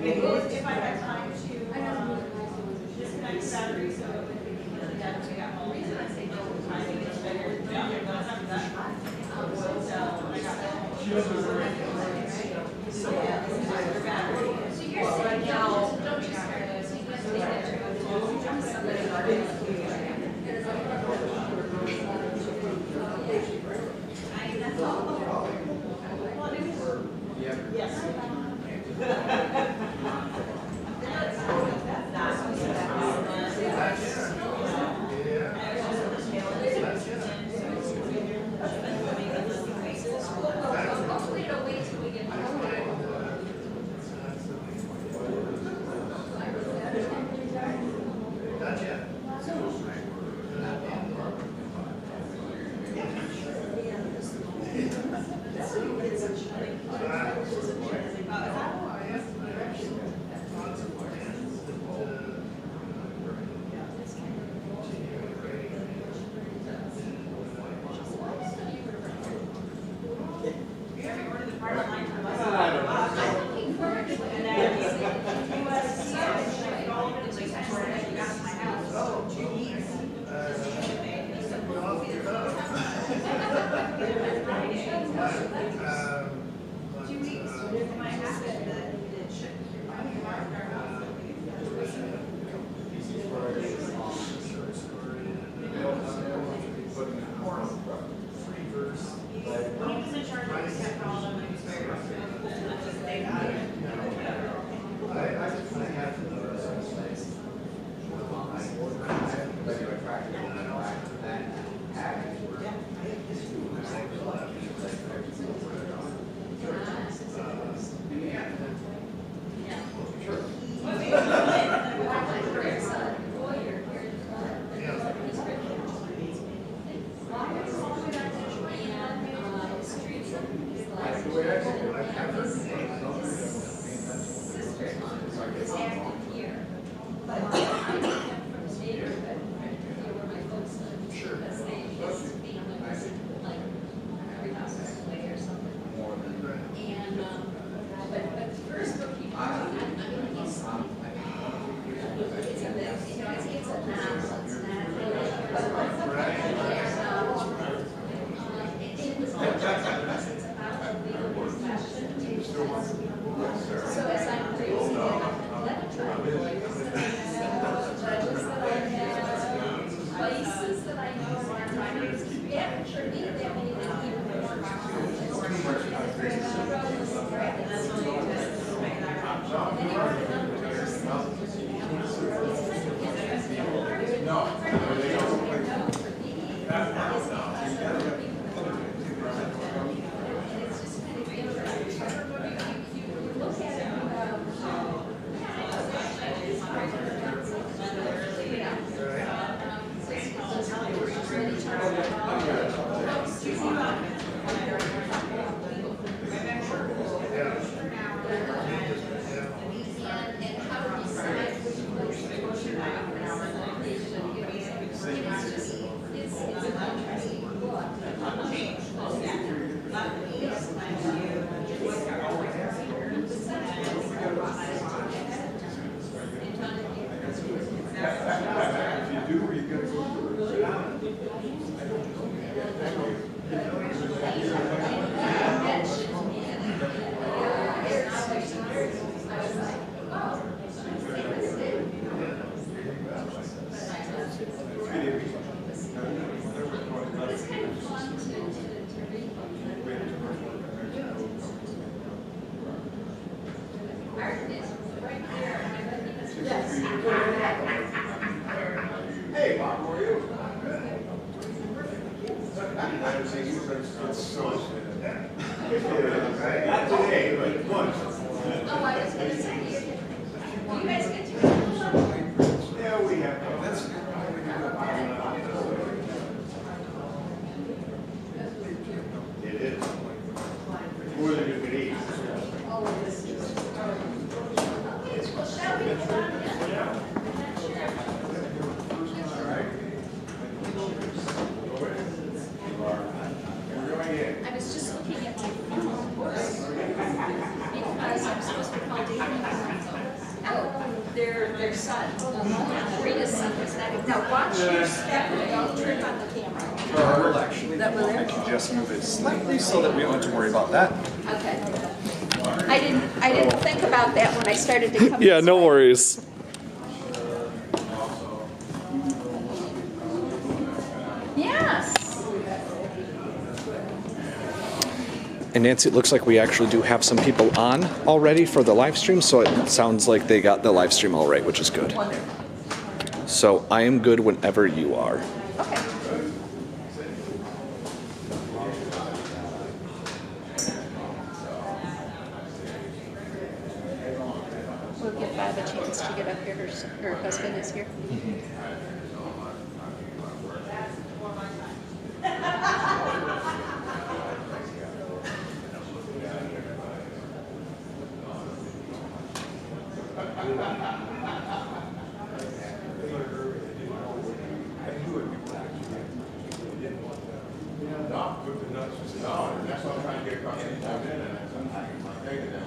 if I had time to disconnect the battery, so that we got home. The reason I say no timing is better. Yeah, that's not that. So I got home. So yeah, this is your battery. So you're saying no, don't just start those. You guys take that to somebody. That's all. Yes. Hopefully it'll wait till we get home. Hey, Bob, how are you? Not today, but once. Oh, I was going to say, you guys get to Yeah, we have. It is. More than you can eat. well, shall we move on? I was just looking at my phone because I'm supposed to call David. Their son, Rita's son was not. Now watch your step and don't trip on the camera. Well, actually, I can just move it slightly so that we don't have to worry about that. Okay. I didn't think about that when I started to come. Yeah, this no way. worries. Yes. And Nancy, it looks like we actually do have some people on already for the live stream, so it sounds like they got the live stream all right, which is good. Wonderful. So I am good whenever you are. Okay. We'll give Bob a chance to get up here. Her husband is here. No, and that's what I'm trying to get across the time in, and I'm taking them.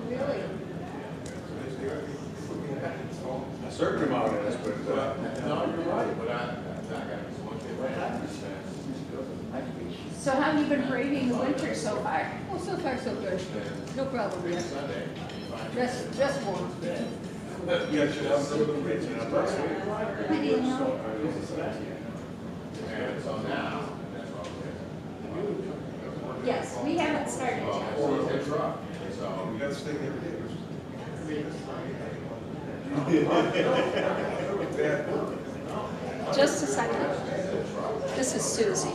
Really? A certain amount of this, but, no, you're right, but I got one thing right. So how have you been braving the winter so far? Oh, so far so good. No problem yet. Just warm. Yes, I'm a little bit, and I'm not saying. I didn't know. And so now, that's all Yes, we haven't started yet. it's rough, so we gotta stay every day. Just a second. This is Susie.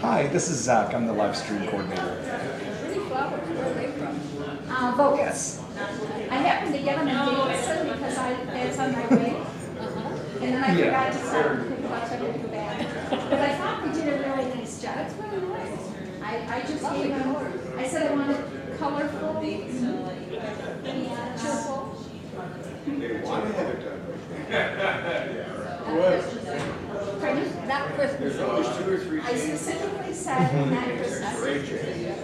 Hi, this is Zach. I'm the live stream coordinator. Pretty flowers, where are they from? Votes. I happened to get them in Davidson because it's on my way. And then I forgot to stop and pick them up, so I didn't go back. But I thought we did a really nice job. It's really nice. I just gave them, I said I wanted colorful and cheerful. They want to have it done. Pardon? Not Christmas. There's always 2 or 3 I specifically said not Christmas. Great change.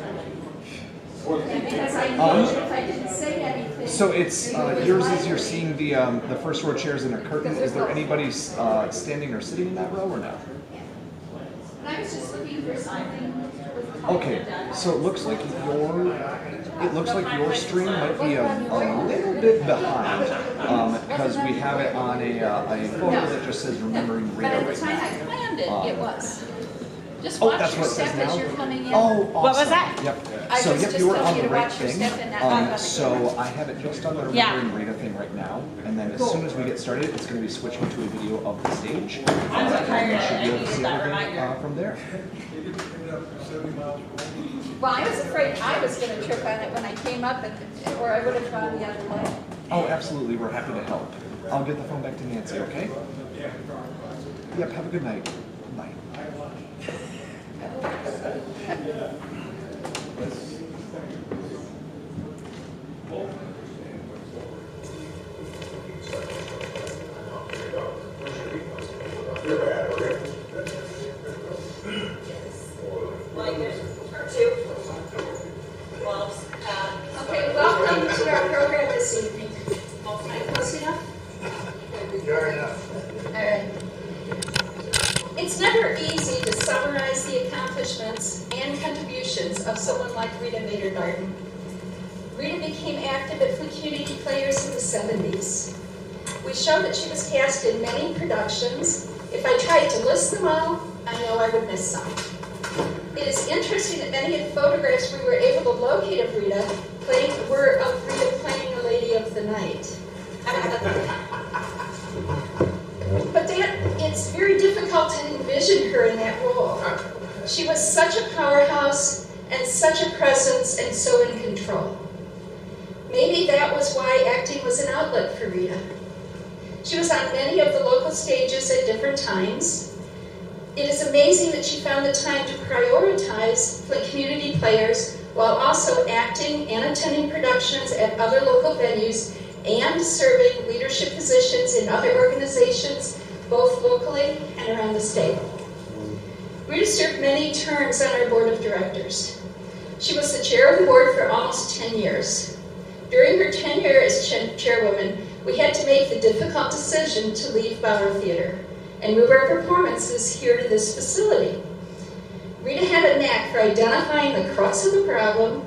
Because I knew if I didn't say anything. So it's yours is you're seeing the first row chairs in a curtain. Is there anybody standing or sitting in that row or no? And I was just looking for something with color. Okay, so it looks like your stream might be a little bit behind because we have it on a photo that just says remembering But at Rita the right time I now. planned it was. Just Oh, watch that's your what it says step as now? you're coming in. Oh, awesome. What was that? Yep. I So was yep, just you were telling on you the to right watch your thing. step and not on the So I have it just on the remembering Rita thing right now, and then as soon as we get started, it's going to be switching to a video of the stage. And you should be able to see everything from there. Well, I was afraid I was going to trip on it when I came up, or I would have gone the other way. Oh, absolutely. We're happy to help. I'll get the phone back to Nancy, okay? Yep, have a good night. Bye. Okay, welcome to our program this evening. Close enough? All right. It's never easy to summarize the accomplishments and contributions of someone like Rita Vater-Darnton. Rita became active at Flint Community Players in the 70s. We show that she was cast in many productions. If I tried to list them all, I know I would miss some. It is interesting that many of the photographs we were able to locate of Rita were of Rita playing the Lady of the Night. But it's very difficult to envision her in that role. She was such a powerhouse and such a presence and so in control. Maybe that was why acting was an outlet for Rita. She was on many of the local stages at different times. It is amazing that she found the time to prioritize Flint Community Players while also acting and attending productions at other local venues and serving leadership positions in other organizations, both locally and around the state. Rita served many terms on our board of directors. She was the chair of the board for almost 10 years. During her tenure as chairwoman, we had to make the difficult decision to leave Bauer Theater and move our performances here to this facility. Rita had a knack for identifying the crux of the problem,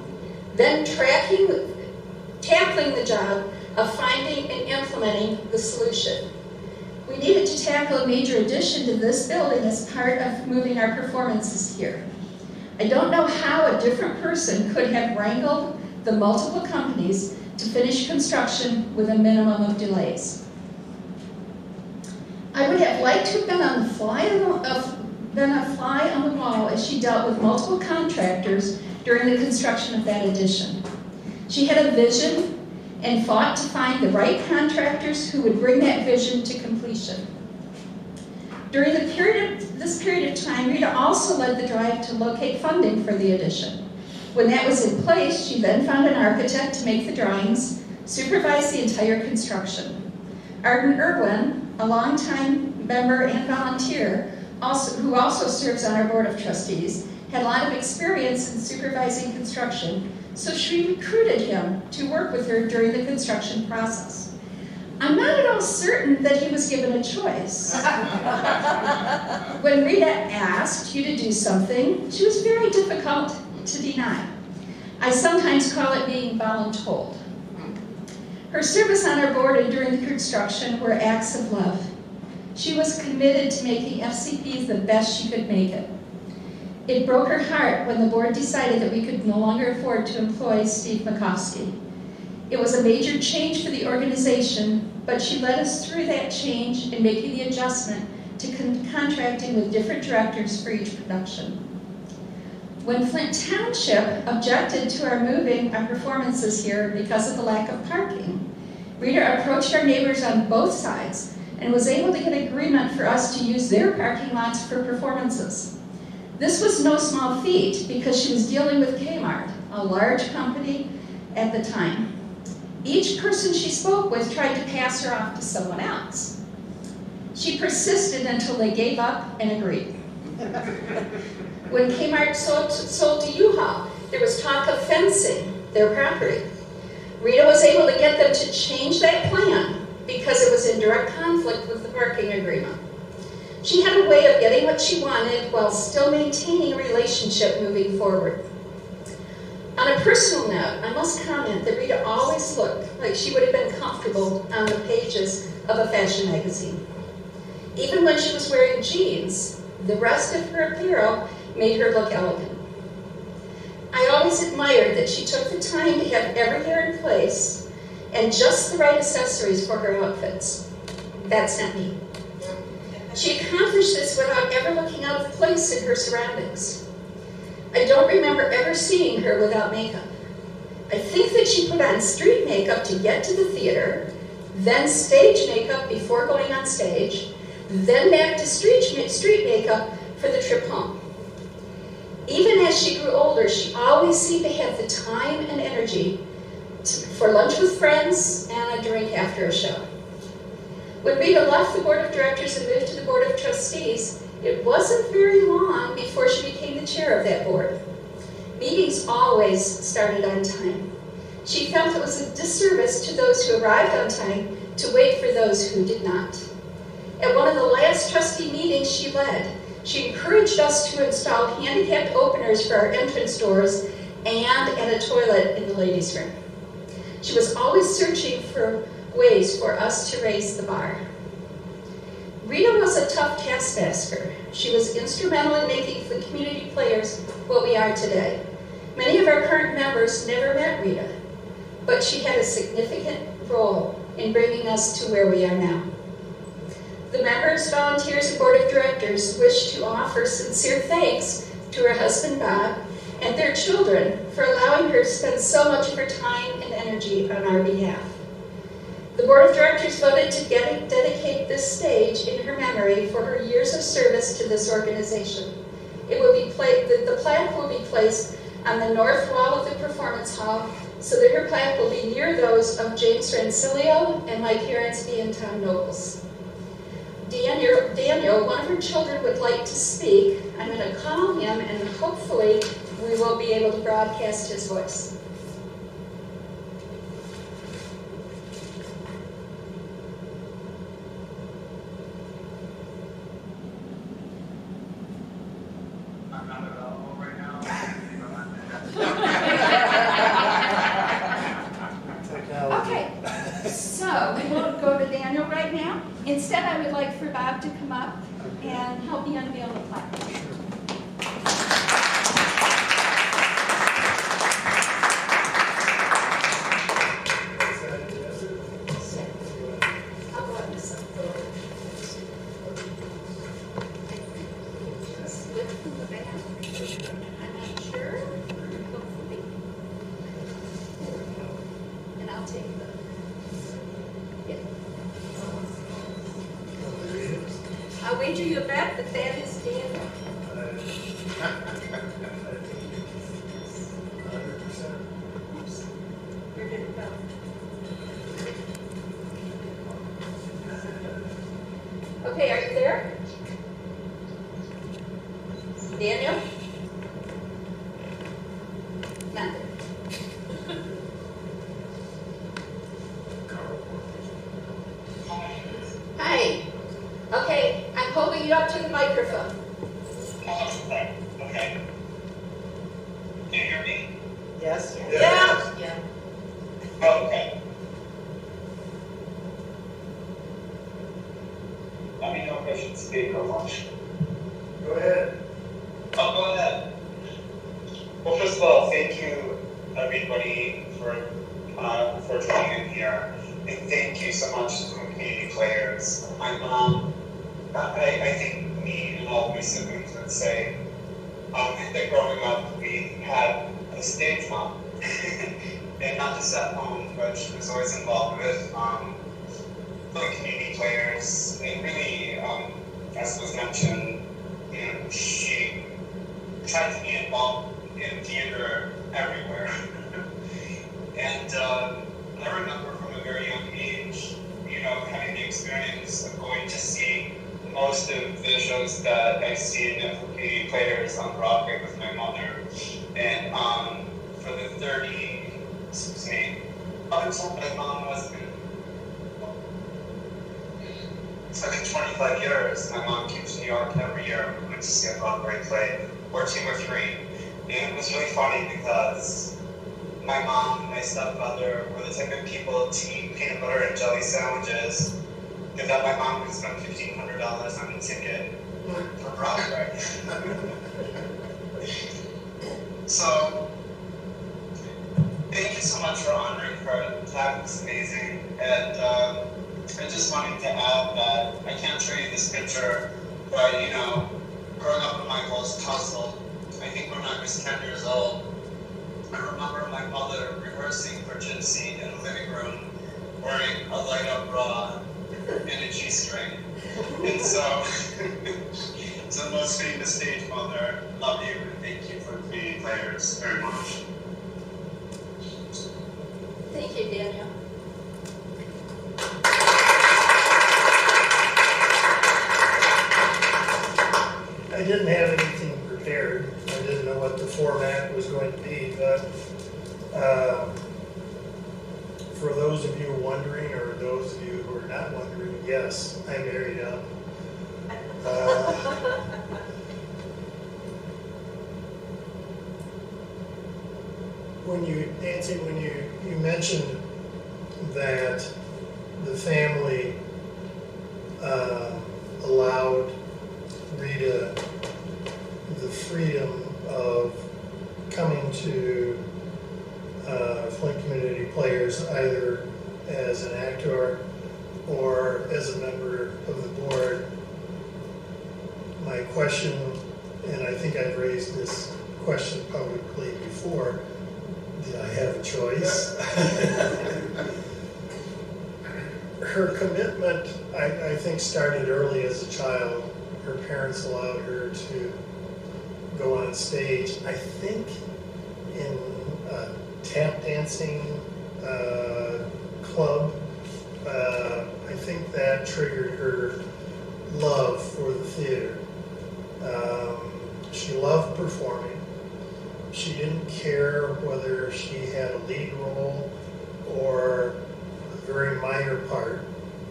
then tackling the job of finding and implementing the solution. We needed to tackle a major addition to this building as part of moving our performances here. I don't know how a different person could have wrangled the multiple companies to finish construction with a minimum of delays. I would have liked to have been a fly on the wall as she dealt with multiple contractors during the construction of that addition. She had a vision and fought to find the right contractors who would bring that vision to completion. During this period of time, Rita also led the drive to locate funding for the addition. When that was in place, she then found an architect to make the drawings, supervise the entire construction. Arden Irwin, a longtime member and volunteer, who also serves on our board of trustees, had a lot of experience in supervising construction, so she recruited him to work with her during the construction process. I'm not at all certain that he was given a choice. When Rita asked you to do something, she was very difficult to deny. I sometimes call it being voluntold. Her service on our board and during the construction were acts of love. She was committed to making FCP the best she could make it. It broke her heart when the board decided that we could no longer afford to employ Steve Makowski. It was a major change for the organization, but she led us through that change in making the adjustment to contracting with different directors for each production. When Flint Township objected to our moving our performances here because of the lack of parking, Rita approached our neighbors on both sides and was able to get agreement for us to use their parking lots for performances. This was no small feat because she was dealing with Kmart, a large company at the time. Each person she spoke with tried to pass her off to someone else. She persisted until they gave up and agreed. When Kmart sold to U-Haul, there was talk of fencing their property. Rita was able to get them to change that plan because it was in direct conflict with the parking agreement. She had a way of getting what she wanted while still maintaining a relationship moving forward. On a personal note, I must comment that Rita always looked like she would have been comfortable on the pages of a fashion magazine. Even when she was wearing jeans, the rest of her apparel made her look elegant. I always admired that she took the time to have every hair in place and just the right accessories for her outfits. That's not me. She accomplished this without ever looking out of place in her surroundings. I don't remember ever seeing her without makeup. I think that she put on street makeup to get to the theater, then stage makeup before going on stage, then back to street makeup for the trip home. Even as she grew older, she always seemed to have the time and energy for lunch with friends and a drink after a show. When Rita left the board of directors and moved to the board of trustees, it wasn't very long before she became the chair of that board. Meetings always started on time. She felt it was a disservice to those who arrived on time to wait for those who did not. At one of the last trustee meetings she led, she encouraged us to install handicapped openers for our entrance doors and at a toilet in the ladies' room. She was always searching for ways for us to raise the bar. Rita was a tough taskmaster. She was instrumental in making Flint Community Players what we are today. Many of our current members never met Rita, but she had a significant role in bringing us to where we are now. The members, volunteers, and board of directors wish to offer sincere thanks to her husband Bob and their children for allowing her to spend so much of her time and energy on our behalf. The board of directors voted to dedicate this stage in her memory for her years of service to this organization. The plaque will be placed on the north wall of the performance hall so that her plaque will be near those of James Rancilio and my parents, Bea and Tom Nobles. Daniel, one of her children, would like to speak. I'm going to call him and hopefully we will be able to broadcast his voice. Daniel right now. Instead, I would like for Bob to come up and help me unveil the plaque. I'll go on this side. Slip from the back. I'm not sure. Hopefully. There we go. And I'll take the. Yeah. I'll wager you a bet that that is Daniel. Oops. Where did it go? Okay, are you there? Daniel? Not there. Hi. Okay, I'm holding you up to the microphone. Okay. Can you hear me? Yes? Yeah. Yeah. Oh, okay. Let me know if I should speak or watch. Go ahead. Oh, go ahead. Well, first of all, thank you, everybody, for joining in here. And thank you so much to Flint Community Players. I think me and all of my siblings would say that growing up we had a stage mom. And not just at home, but she was always involved with Flint Community Players. And really, as was mentioned, she tried to be involved in theater everywhere. And I remember from a very young age, having the experience of going to see most of the shows that I've seen at Flint Players on Broadway with my mother. And for the up until my mom was it's like 25 years, my mom came to New York every year. We went to see a Broadway play, or 2 or 3. And it was really funny because my mom and my stepfather were the type of people to eat peanut butter and jelly sandwiches, and that my mom would spend $1,500 on a ticket for Broadway. So, thank you so much for honoring her. That was amazing. And I just wanted to add that I can't show you this picture, but growing up in my household, I think when I was 10 years old, I remember my mother rehearsing for Gypsy in the living room, wearing a light-up bra and a G-string. And so, so most famous stage mother, love you and thank you for Community Players very much. Thank you, Daniel. I didn't have anything prepared. I didn't know what the format was going to be, but for those of you wondering, or those of you who are not wondering, yes, I married up. Nancy, when you mentioned that the family allowed Rita the freedom of coming to Flint Community Players either as an actor or as a member of the board, my question, and I think I've raised this question publicly before, did I have a choice? Her commitment, I think, started early as a child. Her parents allowed her to go on stage, I think, in a tap dancing club. I think that triggered her love for the theater. She loved performing. She didn't care whether she had a lead role or a very minor part.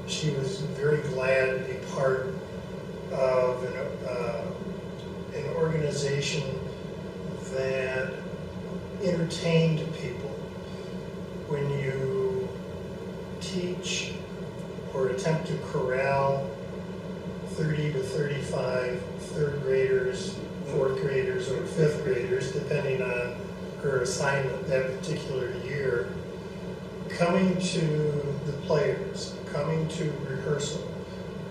She was very glad to be part of an organization that entertained people. When you teach or attempt to corral 30 to 35 third graders, fourth graders, or fifth graders, depending on her assignment that particular year, coming to the players, coming to rehearsal,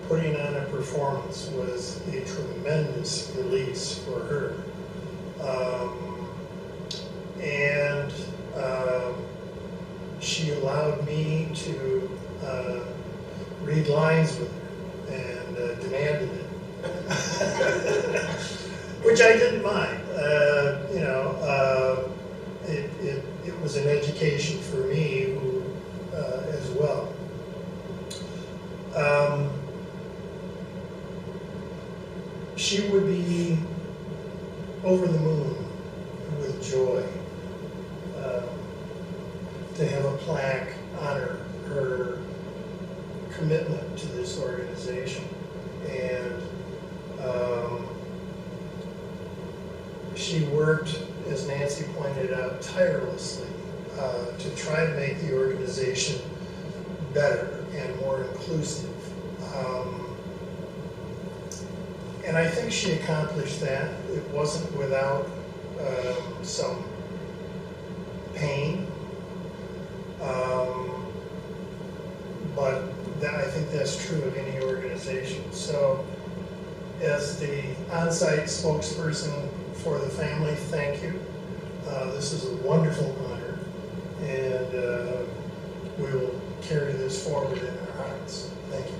putting on a performance was a tremendous release for her. She allowed me to read lines with her and demanded it, which I didn't mind. It was an education for me as well. She would be over the moon with joy to have a plaque honor her commitment to this organization. And she worked, as Nancy pointed out, tirelessly to try to make the organization better and more inclusive. And I think she accomplished that. It wasn't without some pain, but I think that's true of any organization. So, as the on-site spokesperson for the family, thank you. This is a wonderful honor, and we will carry this forward in our hearts. Thank you.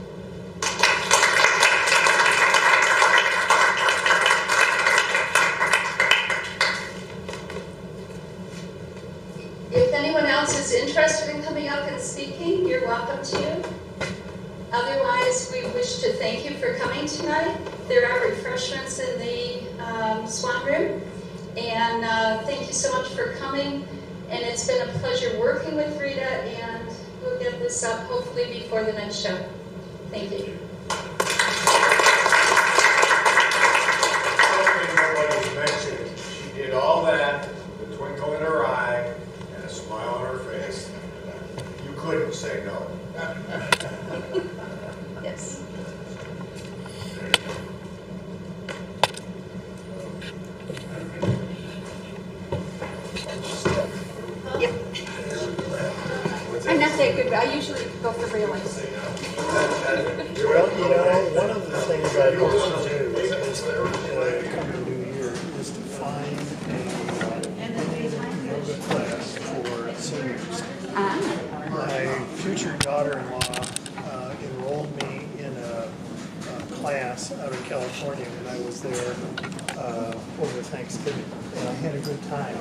If anyone else is interested in coming up and speaking, you're welcome to. Otherwise, we wish to thank you for coming tonight. There are refreshments in the Swan Room. And thank you so much for coming. And it's been a pleasure working with Rita, and we'll get this up hopefully before the next show. Thank you. Something nobody mentioned, she did all that with a twinkle in her eye and a smile on her face. You couldn't say no. Yes. Yep. I'm not that good, but I usually go for railings. Well, one of the things I hope to do is come the new year is to find a yoga class for seniors. My future daughter-in-law enrolled me in a class out in California when I was there over Thanksgiving, and I had a good time.